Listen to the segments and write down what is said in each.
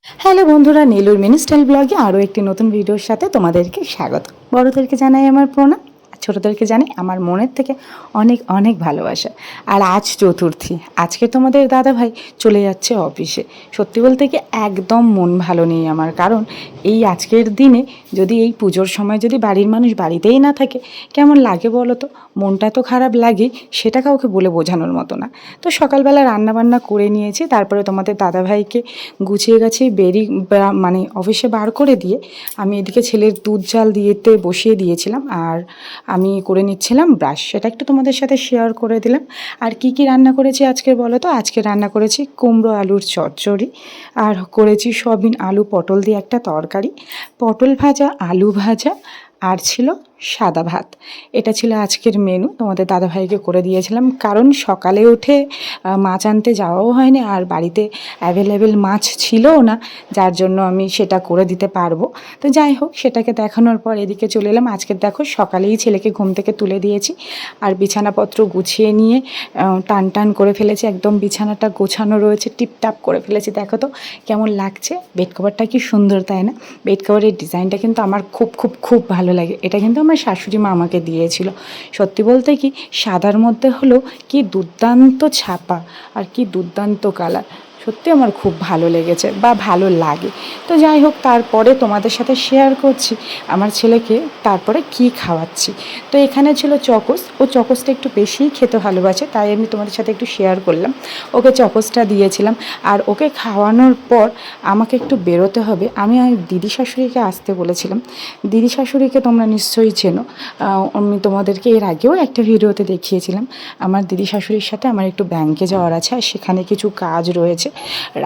Hello বন্ধুরা, নীলুর mini style ব্লগে আরও একটি নতুন ভিডিওর সাথে তোমাদেরকে স্বাগত। বড়োদেরকে জানাই আমার প্রণাম, আর ছোটোদেরকে জানাই আমার মনের থেকে অনেক অনেক ভালোবাসা। আর আজ চতুর্থী, আজকে তোমাদের দাদা ভাই চলে যাচ্ছে অফিসে। সত্যি বলতে কি একদম মন ভালো নেই আমার, কারণ এই আজকের দিনে যদি এই পুজোর সময় যদি বাড়ির মানুষ বাড়িতেই না থাকে কেমন লাগে বলো তো? মনটা তো খারাপ লাগেই, সেটা কাউকে বলে বোঝানোর মতো না। তো সকালবেলা রান্নাবান্না করে নিয়েছি, তারপরে তোমাদের দাদাভাইকে গুছিয়ে গাছিয়ে মানে অফিসে বার করে দিয়ে আমি এদিকে ছেলের দুধ জাল দিয়েতে বসিয়ে দিয়েছিলাম, আর আমি করে নিচ্ছিলাম ব্রাশ। সেটা একটু তোমাদের সাথে শেয়ার করে দিলাম। আর কি কি রান্না করেছি আজকে বলো তো? আজকে রান্না করেছি কুমড়ো আলুর চচ্চড়ি, আর করেছি সয়াবিন আলু পটল দিয়ে একটা তরকারি, পটল ভাজা, আলু ভাজা, আর ছিল সাদা ভাত। এটা ছিল আজকের মেনু। তোমাদের দাদাভাইকে করে দিয়েছিলাম, কারণ সকালে উঠে মাছ আনতে যাওয়াও হয়নি, আর বাড়িতে অ্যাভেলেবেল মাছ ছিলও না, যার জন্য আমি সেটা করে দিতে পারবো। তো যাই হোক, সেটাকে দেখানোর পর এদিকে চলে এলাম। আজকে দেখো সকালেই ছেলেকে ঘুম থেকে তুলে দিয়েছি, আর বিছানাপত্র গুছিয়ে নিয়ে টান টান করে ফেলেছি। একদম বিছানাটা গোছানো রয়েছে, টিপটাপ করে ফেলেছি। দেখো তো কেমন লাগছে। বেড কভারটা কি সুন্দর, তাই না? বেড কভারের ডিজাইনটা কিন্তু আমার খুব খুব খুব ভালো লাগে। এটা কিন্তু আমার শাশুড়ি মা আমাকে দিয়েছিল। সত্যি বলতে কি সাদার মধ্যে হলো কি দুর্দান্ত ছাপা, আর কি দুর্দান্ত কালার। সত্যি আমার খুব ভালো লেগেছে বা ভালো লাগে। তো যাই হোক, তারপরে তোমাদের সাথে শেয়ার করছি আমার ছেলেকে তারপরে কি খাওয়াচ্ছি। তো এখানে ছিল চকোস। ও চকোসটা একটু বেশিই খেতে ভালোবাসে, তাই আমি তোমাদের সাথে একটু শেয়ার করলাম। ওকে চকোসটা দিয়েছিলাম, আর ওকে খাওয়ানোর পর আমাকে একটু বেরোতে হবে। আমি দিদি শাশুড়িকে আসতে বলেছিলাম। দিদি শাশুড়িকে তোমরা নিশ্চয়ই চেনো, আমি তোমাদেরকে এর আগেও একটা ভিডিওতে দেখিয়েছিলাম। আমার দিদি শাশুড়ির সাথে আমার একটু ব্যাংকে যাওয়ার আছে, আর সেখানে কিছু কাজ রয়েছে।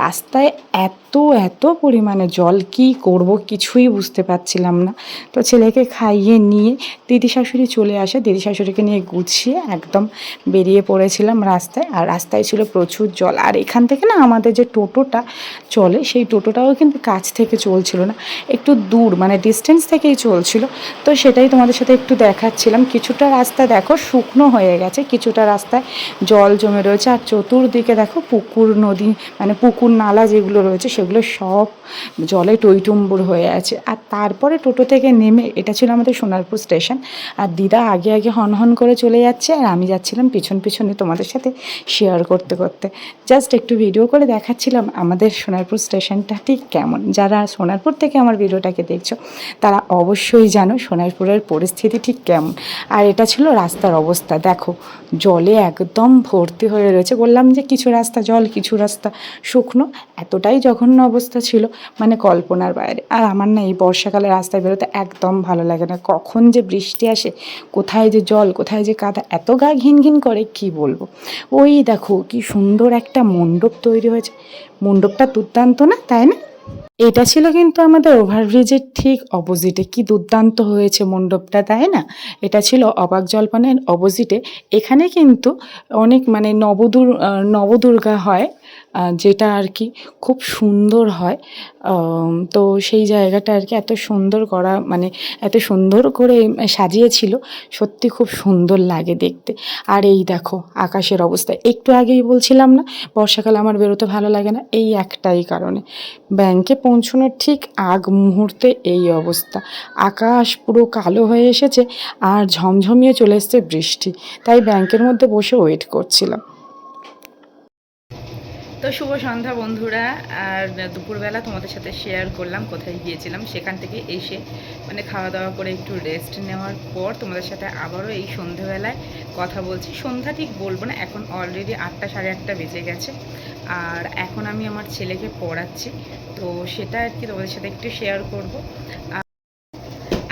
রাস্তায় এত এত পরিমাণে জল, কি করব কিছুই বুঝতে পারছিলাম না। তো ছেলেকে খাইয়ে নিয়ে দিদি শাশুড়ি চলে আসে, দিদি শাশুড়িকে নিয়ে গুছিয়ে একদম বেরিয়ে পড়েছিলাম রাস্তায়। আর রাস্তায় ছিল প্রচুর জল, আর এখান থেকে না আমাদের যে টোটোটা চলে সেই টোটোটাও কিন্তু কাছ থেকে চলছিল না, একটু দূর মানে ডিস্টেন্স থেকেই চলছিল। তো সেটাই তোমাদের সাথে একটু দেখাচ্ছিলাম। কিছুটা রাস্তা দেখো শুকনো হয়ে গেছে, কিছুটা রাস্তায় জল জমে রয়েছে, আর চতুর্দিকে দেখো পুকুর, নদী মানে পুকুর নালা যেগুলো রয়েছে সেগুলো সব জলে টইটুম্বুর হয়ে আছে। আর তারপরে টোটো থেকে নেমে, এটা ছিল আমাদের সোনারপুর স্টেশন, আর দিদা আগে আগে হন হন করে চলে যাচ্ছে, আর আমি যাচ্ছিলাম পিছন পিছনে তোমাদের সাথে শেয়ার করতে করতে। জাস্ট একটু ভিডিও করে দেখাচ্ছিলাম আমাদের সোনারপুর স্টেশনটা ঠিক কেমন। যারা সোনারপুর থেকে আমার ভিডিওটাকে দেখছো তারা অবশ্যই জানো সোনারপুরের পরিস্থিতি ঠিক কেমন। আর এটা ছিল রাস্তার অবস্থা, দেখো জলে একদম ভর্তি হয়ে রয়েছে। বললাম যে কিছু রাস্তা জল, কিছু রাস্তা শুকনো। এতটাই জঘন্য অবস্থা ছিল, মানে কল্পনার বাইরে। আর আমার না এই বর্ষাকালে রাস্তায় বেরোতে একদম ভালো লাগে না। কখন যে বৃষ্টি আসে, কোথায় যে জল, কোথায় যে কাদা, এত গা ঘিন ঘিন করে কি বলবো। ওই দেখো কি সুন্দর একটা মণ্ডপ তৈরি হয়েছে। মণ্ডপটা দুর্দান্ত না, তাই না? এটা ছিল কিন্তু আমাদের ওভারব্রিজের ঠিক অপোজিটে। কি দুর্দান্ত হয়েছে মণ্ডপটা, তাই না? এটা ছিল অবাক জলপানের অপোজিটে। এখানে কিন্তু অনেক মানে নবদুর্গা হয়, যেটা আর কি খুব সুন্দর হয়। তো সেই জায়গাটা আর কি এত সুন্দর করা, মানে এত সুন্দর করে সাজিয়েছিল, সত্যি খুব সুন্দর লাগে দেখতে। আর এই দেখো আকাশের অবস্থা, একটু আগেই বলছিলাম না বর্ষাকালে আমার বেরোতে ভালো লাগে না, এই একটাই কারণে। ব্যাংকে পৌঁছানোর ঠিক আগ মুহূর্তে এই অবস্থা, আকাশ পুরো কালো হয়ে এসেছে, আর ঝমঝমিয়ে চলে এসছে বৃষ্টি। তাই ব্যাংকের মধ্যে বসে ওয়েট করছিলাম। তো শুভ সন্ধ্যা বন্ধুরা। আর দুপুরবেলা তোমাদের সাথে শেয়ার করলাম কোথায় গিয়েছিলাম। সেখান থেকে এসে মানে খাওয়া দাওয়া করে একটু রেস্ট নেওয়ার পর তোমাদের সাথে আবারও এই সন্ধ্যেবেলায় কথা বলছি। সন্ধ্যা ঠিক বলবো না, এখন অলরেডি 8টা সাড়ে 8টা বেজে গেছে। আর এখন আমি আমার ছেলেকে পড়াচ্ছি, তো সেটা আর কি তোমাদের সাথে একটু শেয়ার করব।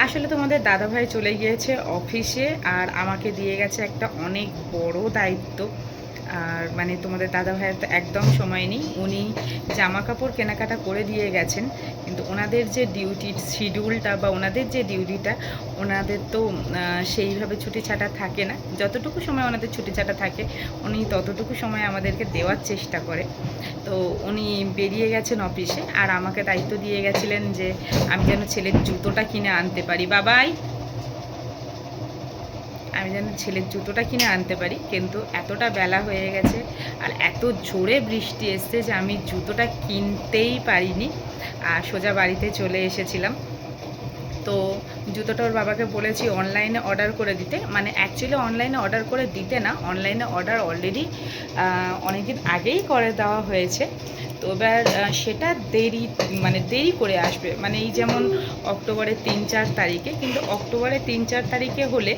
আসলে তোমাদের দাদাভাই চলে গিয়েছে অফিসে, আর আমাকে দিয়ে গেছে একটা অনেক বড় দায়িত্ব। আর মানে তোমাদের দাদাভাইয়ের তো একদম সময় নেই, উনি জামা কাপড় কেনাকাটা করে দিয়ে গেছেন, কিন্তু ওনাদের যে ডিউটির শিডিউলটা বা ওনাদের যে ডিউটিটা, ওনাদের তো সেইভাবে ছুটি ছাটা থাকে না। যতটুকু সময় ওনাদের ছুটি ছাটা থাকে উনি ততটুকু সময় আমাদেরকে দেওয়ার চেষ্টা করে। তো উনি বেরিয়ে গেছেন অফিসে, আর আমাকে দায়িত্ব দিয়ে গেছিলেন যে আমি যেন ছেলের জুতোটা কিনে আনতে পারি। বাবাই আমি যেন ছেলের জুতোটা কিনে আনতে পারি, কিন্তু এতটা বেলা হয়ে গেছে আর এত জোরে বৃষ্টি এসছে যে আমি জুতোটা কিনতেই পারিনি আর সোজা বাড়িতে চলে এসেছিলাম। তো জুতোটা ওর বাবাকে বলেছি অনলাইনে অর্ডার করে দিতে, মানে অ্যাকচুয়ালি অনলাইনে অর্ডার করে দিতে না, অনলাইনে অর্ডার অলরেডি অনেকদিন আগেই করে দেওয়া হয়েছে। তো এবার সেটা দেরি করে আসবে, মানে এই যেমন অক্টোবরের 3-4 তারিখে, কিন্তু অক্টোবরের 3-4 তারিখে হলে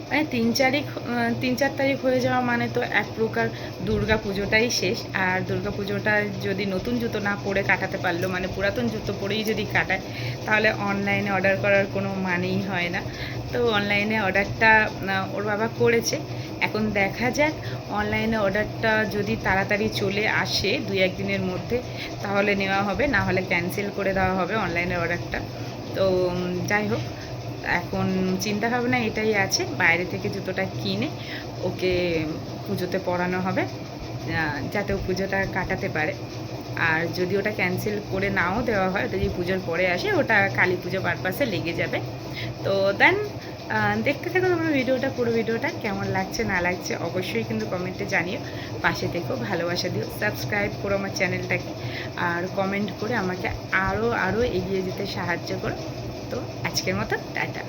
মানে 3-4 তারিখ হয়ে যাওয়া মানে তো এক প্রকার দুর্গা পুজোটাই শেষ। আর দুর্গা পুজোটা যদি নতুন জুতো না পরে কাটাতে পারলো, মানে পুরাতন জুতো পরেই যদি কাটায়, তাহলে অনলাইনে অর্ডার করার কোনো মানেই হয় না। তো অনলাইনে অর্ডারটা ওর বাবা করেছে। এখন দেখা যাক অনলাইনে অর্ডারটা যদি তাড়াতাড়ি চলে আসে 2-1 দিনের মধ্যে, তাহলে নেওয়া হবে, না হলে ক্যান্সেল করে দেওয়া হবে অনলাইনের অর্ডারটা। তো যাই হোক, এখন চিন্তা ভাবনা এটাই আছে, বাইরে থেকে জুতোটা কিনে ওকে পুজোতে পরানো হবে, যাতে ও পুজোটা কাটাতে পারে। আর যদি ওটা ক্যান্সেল করে নাও দেওয়া হয়, ওটা যদি পুজোর পরে আসে, ওটা কালী পুজো পারপাসে লেগে যাবে। তো দেন দেখতে থাকো তোমরা ভিডিওটা, পুরো ভিডিওটা কেমন লাগছে না লাগছে অবশ্যই কিন্তু কমেন্টে জানিও। পাশে থেকেও ভালোবাসা দিও, সাবস্ক্রাইব করো আমার চ্যানেলটাকে, আর কমেন্ট করে আমাকে আরও এগিয়ে যেতে সাহায্য করো। তো আজকের মতো টাটা।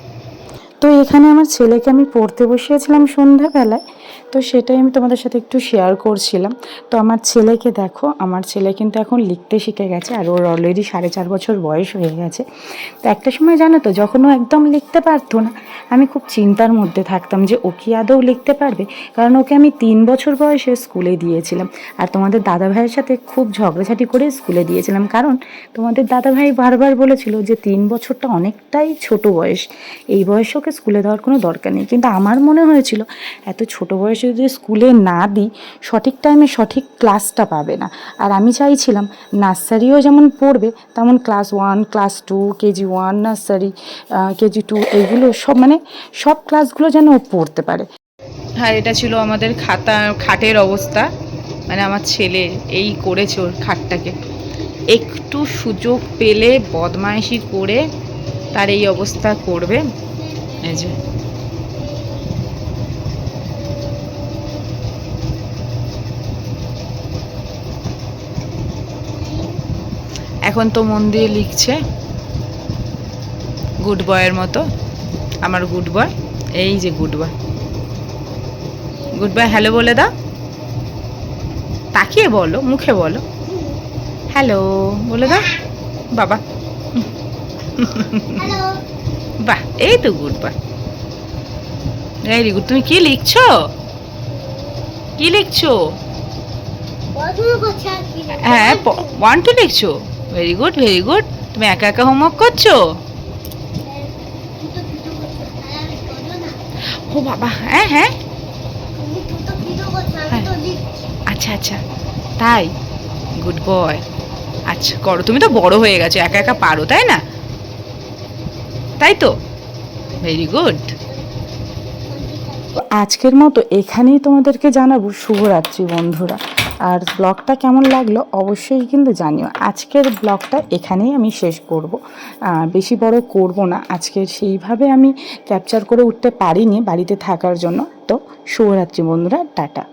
তো এখানে আমার ছেলেকে আমি পড়তে বসিয়েছিলাম সন্ধ্যাবেলায়, তো সেটাই আমি তোমাদের সাথে একটু শেয়ার করছিলাম। তো আমার ছেলেকে দেখো, আমার ছেলে কিন্তু এখন লিখতে শিখে গেছে, আর ওর অলরেডি 4.5 বছর বয়স হয়ে গেছে। তো একটা সময় জানো তো, যখন ও একদম লিখতে পারতো না, আমি খুব চিন্তার মধ্যে থাকতাম যে ও কি আদৌ লিখতে পারবে, কারণ ওকে আমি 3 বছর বয়সে স্কুলে দিয়েছিলাম। আর তোমাদের দাদাভাইয়ের সাথে খুব ঝগড়াঝাটি করে স্কুলে দিয়েছিলাম, কারণ তোমাদের দাদাভাই বারবার বলেছিল যে 3 বছরটা অনেকটাই ছোট বয়স, এই বয়সে ওকে স্কুলে দেওয়ার কোনো দরকার নেই। কিন্তু আমার মনে হয়েছিল এত ছোট বয়সে যদি স্কুলে না দিই, সঠিক টাইমে সঠিক ক্লাসটা পাবে না। আর আমি চাইছিলাম নার্সারিও যেমন পড়বে, তেমন class 1, class 2, KG 1, nursery, KG 2, এইগুলো সব, মানে সব ক্লাসগুলো যেন ও পড়তে পারে। হ্যাঁ, এটা ছিল আমাদের খাটের অবস্থা, মানে আমার ছেলে এই করেছে ওর খাটটাকে, একটু সুযোগ পেলে বদমাইশি করে তার এই অবস্থা করবে। এই যে এখন তো মন দিয়ে লিখছে গুড বয়ের মতো, আমার গুড বয়, এই যে good boy, good boy hello বলে দাও, তাকিয়ে বলো, মুখে বলো হ্যালো বলে দাও বাবা। বাহ, এই তো গুড বয়, ভেরি গুড। তুমি কি লিখছো, কি লিখছো? হ্যাঁ, 1 2 লিখছো, ভেরি গুড ভেরি গুড। তুমি একা একা হোমওয়ার্ক করছো? ও বাবা, হ্যাঁ হ্যাঁ, আচ্ছা আচ্ছা, তাই, গুড বয়। আচ্ছা করো, তুমি তো বড় হয়ে গেছো, একা একা পারো, তাই না? তাই তো, ভেরি গুড। আজকের মতো এখানেই তোমাদেরকে জানাবো শুভরাত্রি বন্ধুরা। আর ব্লগটা কেমন লাগলো অবশ্যই কিন্তু জানিও। আজকের ব্লগটা এখানেই আমি শেষ করব, বেশি বড় করব না আজকের, সেইভাবে আমি ক্যাপচার করে উঠতে পারিনি বাড়িতে থাকার জন্য। তো শুভরাত্রি বন্ধুরা, টাটা।